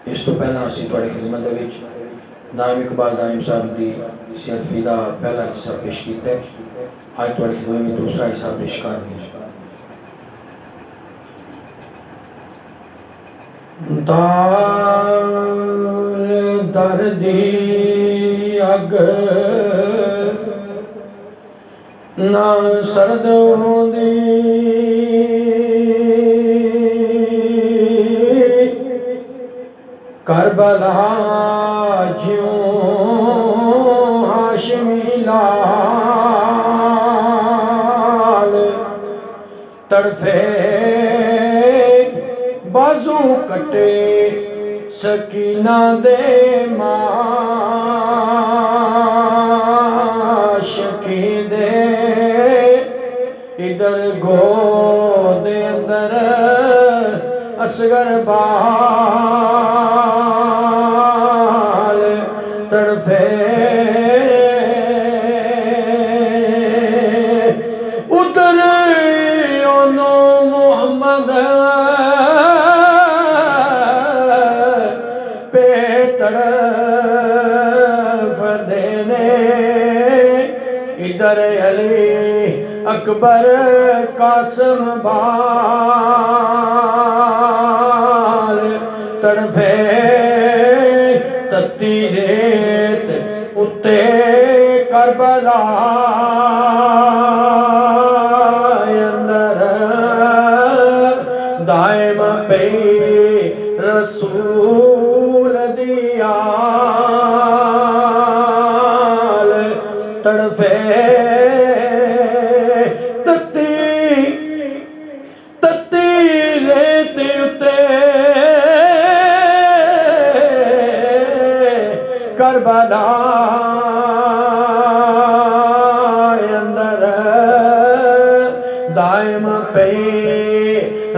इस तो पहला असी तुहाडी खिदमत दे विच दाइम इकबाल दाइम साहब की सिरफी का पहला हिस्सा पेश किया। अज तुहाडी खिदमत में दूसरा हिस्सा पेश कर रहे हैं। दाल दर्दी अग ना सर्द होंदी, करबला ज्यों हाशमी लाल तड़फे बाजू कटे सकीना दे माशकी दे इधर गोद अंदर असगर बाल तड़फे उधर ओनो मोहम्मद पे तड़फ देने, इधर अली अकबर कासम बाल तड़फे तत्ती रेत उत्ते करबला अंदर दायम पे रसूल दियाल तड़फे तत्ती रेत उत्ते करबला अंदर दायम पे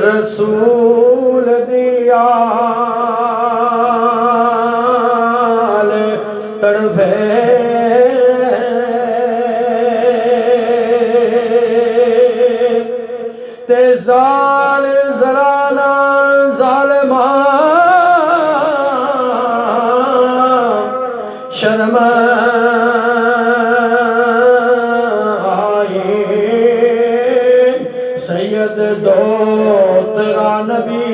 रसूल दियाल तड़फे ते जाल जराना जालमा शर्म आए सैयद दोतरा नबी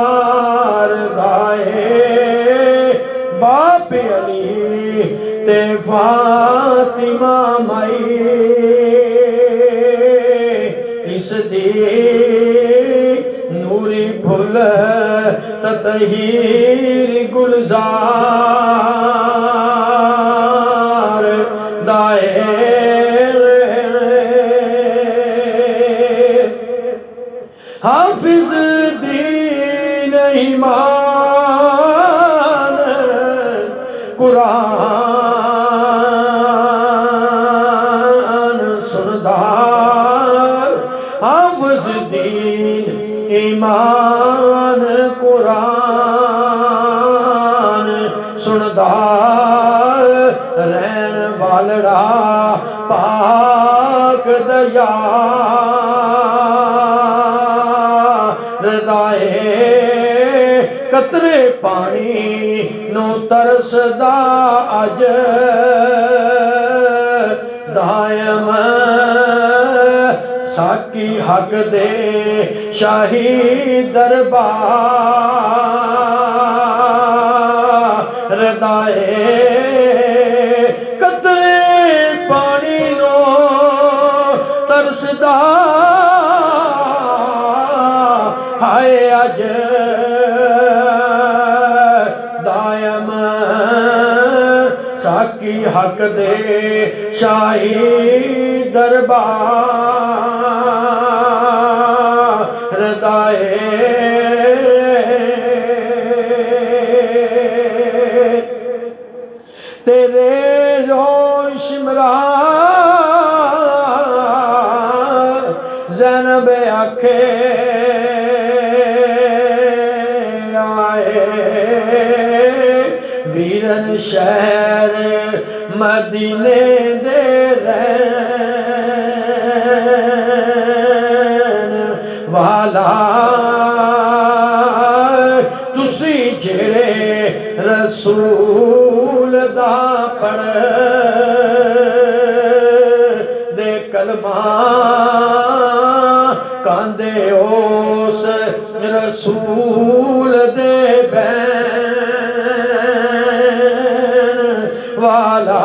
मुख्तार दाए बाप अली ते फातिमा माई इस दी नूरी फुल ततहीर गुलजार दाए हाफिज दीन ईमान कुरान सुनदार, हाफिज दीन ईमान कुरान सुनदार, रहन वालड़ा पाक दया दाए कतरे पानी नो तरसदा अज दायम साकी हक दे शाही दरबार दाए कतरे पानी नो तरसदा हाय अज दायम साकी हक दे शाही दरबार दाए तेरे रोशमरा ज़ैनब आखे वीरन शहर मदीने दे रैन वाला तुसी जेड़े रसूल दा पढ़ दे कलमा कांदे उस रसूल दे बैन वाला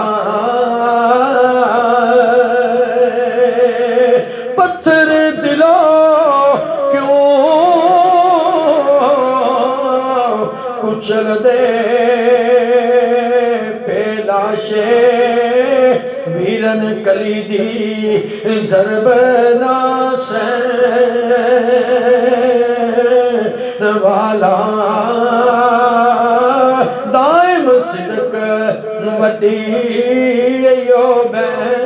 पत्थर दिलो क्यों कुचल दे पेलाशे वीरन कली दी ज़रब नासैन वाला दाइम सिदक वड्डी यो बैन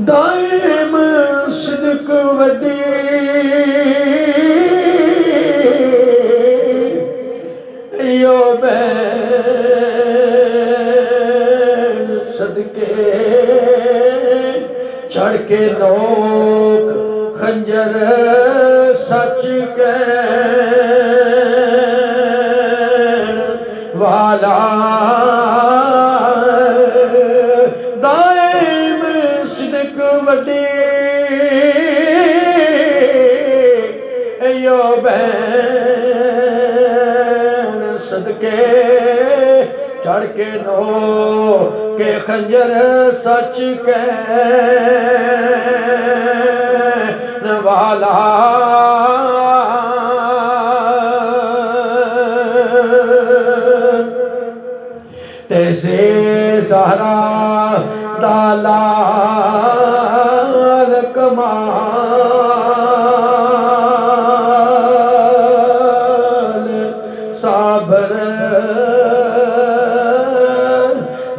दाइम सिदक वड्डी यो बैन सदके चढ़ के नोक खंजर सच कहन वाला दाइम सिदक वड्डी यो बैन सदके चढ़ के नो के खंजर सच कहन वाला तैसे ज़हरा दालाल कमाल साबर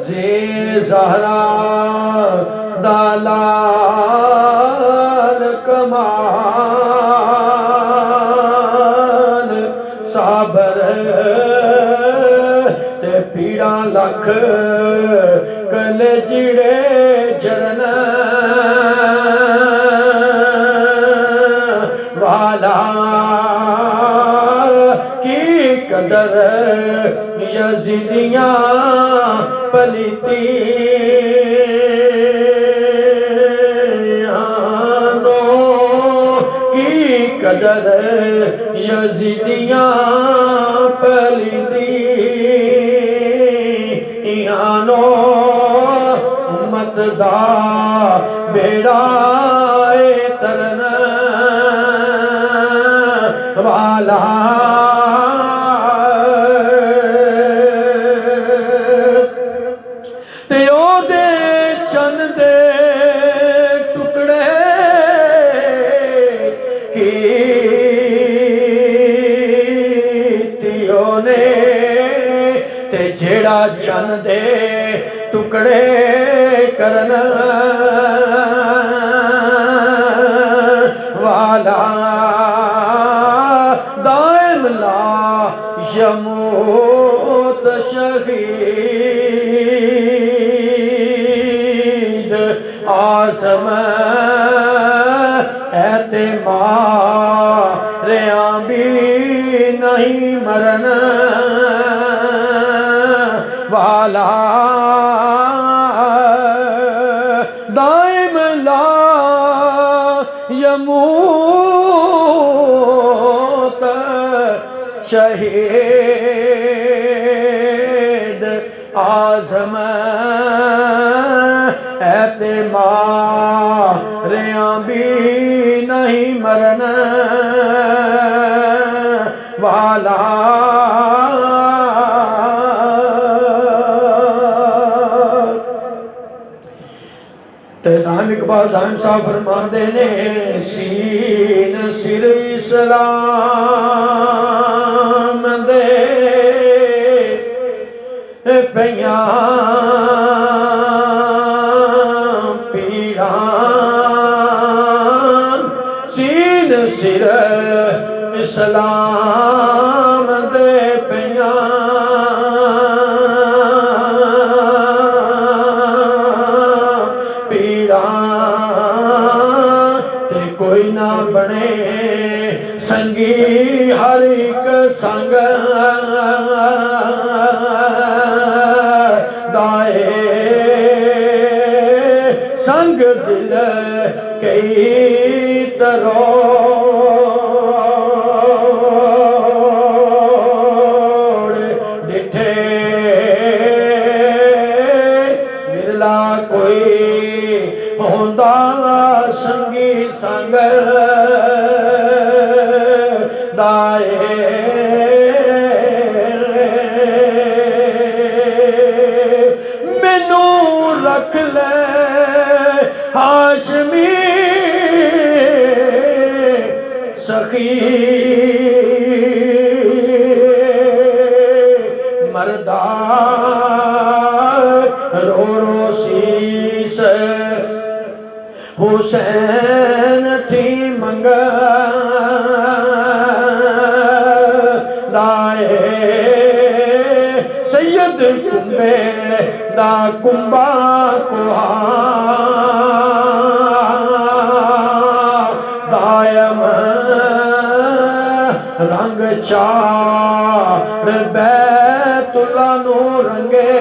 जे ज़हरा दालाल कमाल साबर ते पीड़ा लख कल जिड़े चरण वाला की कदर यज़ीदियाँ पलिती की कदर यज़ीदियाँ पलिती उम्मत दा बेड़ा तरन वाला ते ओदे चन दे टुकड़े कीतियो ने ते जेड़ा चन दे टुकड़े करन वाला दाइम ला यमूत शहीद आसम ऐते मारियां भी नहीं मरन वाला दाइम ला यमूत शहीद आज़म ऐते मारियां भी नहीं मरन वाला दाइम इकबाल दाइम साहब फरमाते ने सीन सिर इस्लाम दे पईयां पीड़ां सीन सिर इस्लाम दे पिया पीड़ा ते कोई ना बने संगी हर एक संग दाए संग दिल कई तरोड़ डिठे विरला कोई होंदा संगी संग दाए मैनू रख ले हाशमी सखी मरदा रो रो शीस हुसैन थी मंग दाए सैयद कुंबे दा कुंबा कुहा दायम रंग चाड़ बैतुल्ला नू रंगे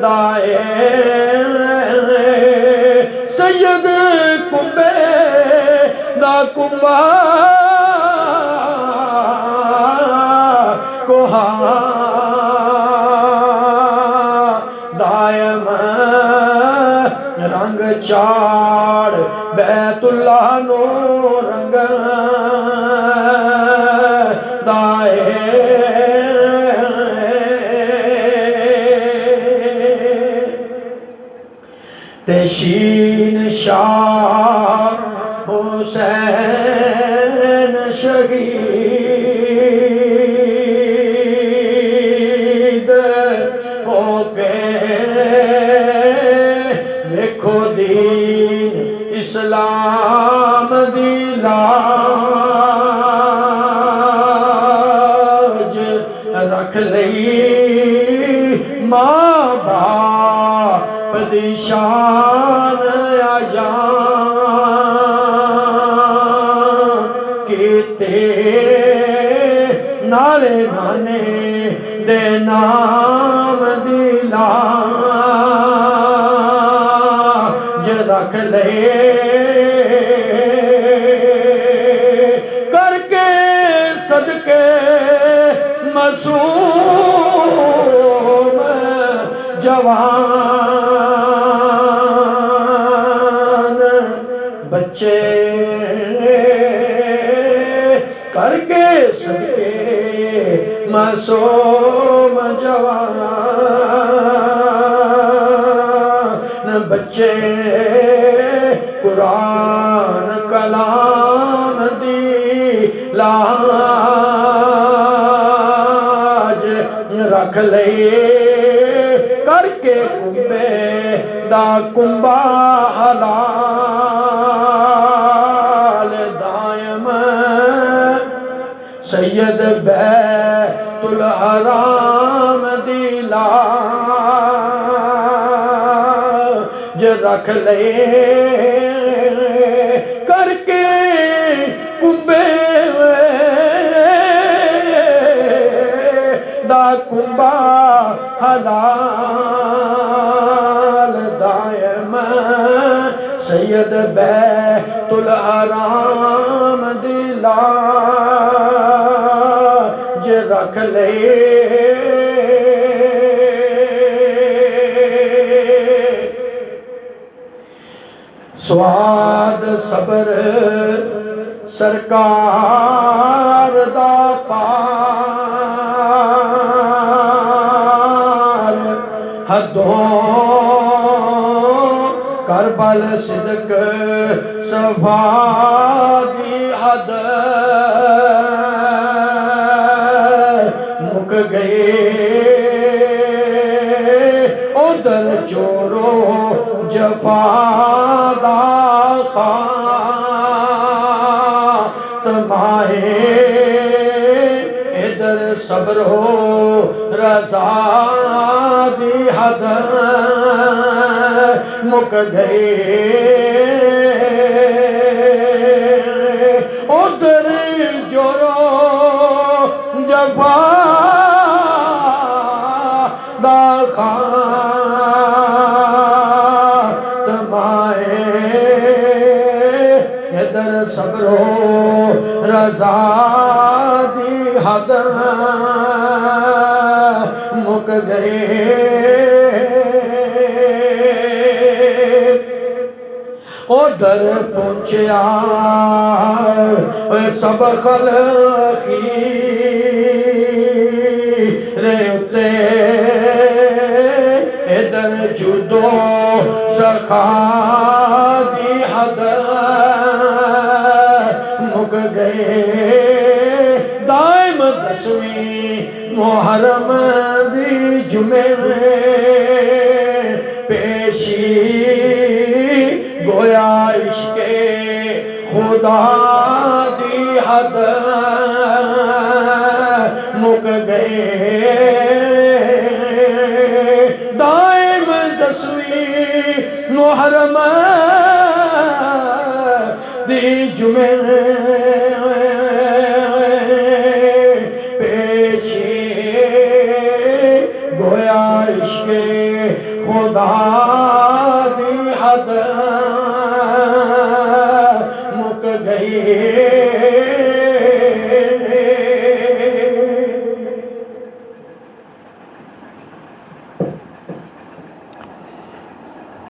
दाए सैयद कुंबे दा कुंबा कोहा दायम रंग चाड़ बैतुल्ला नू रंग दाए ते शीन शाह हुसैन शहीद होके देखो दीन इस्लाम दी लाज रख लई मां बाप दी शान आया कीते नाले नाने दे नाम दी लाज रख ले करके सदके मासूम जवान बच्चे करके सदके मासूम जवान बच्चे कुरान कलाम दी लाज रख ले करके कुंबे दा कुंबा हलाल दायम सैयद बैतुल हराम दी लाज रख ले करके कुंबे दा कुंबा हलाल दायम सैयद बैतुल हराम दी लाज रख ले स्वाद सबर सरकार दा पार हदों करबल सिदक सफा दी हद मुक गए उधर चोरो जफा दा खान सब्र हो रज़ा दी हद मुक गए उधर जोरो जफा दा खात्माए इधर सब्र हो रज़ा दी हद मुक गए उधर पहुंचा सब खलकी रे उते इधर जुदो सखा दी हद मुक गए दाइम 10वीं मुहर्रम दी जुमे पेशी गोया इश्के खुदा दी हद मुक गए दाइम 10वीं मुहर्रम दी जुमे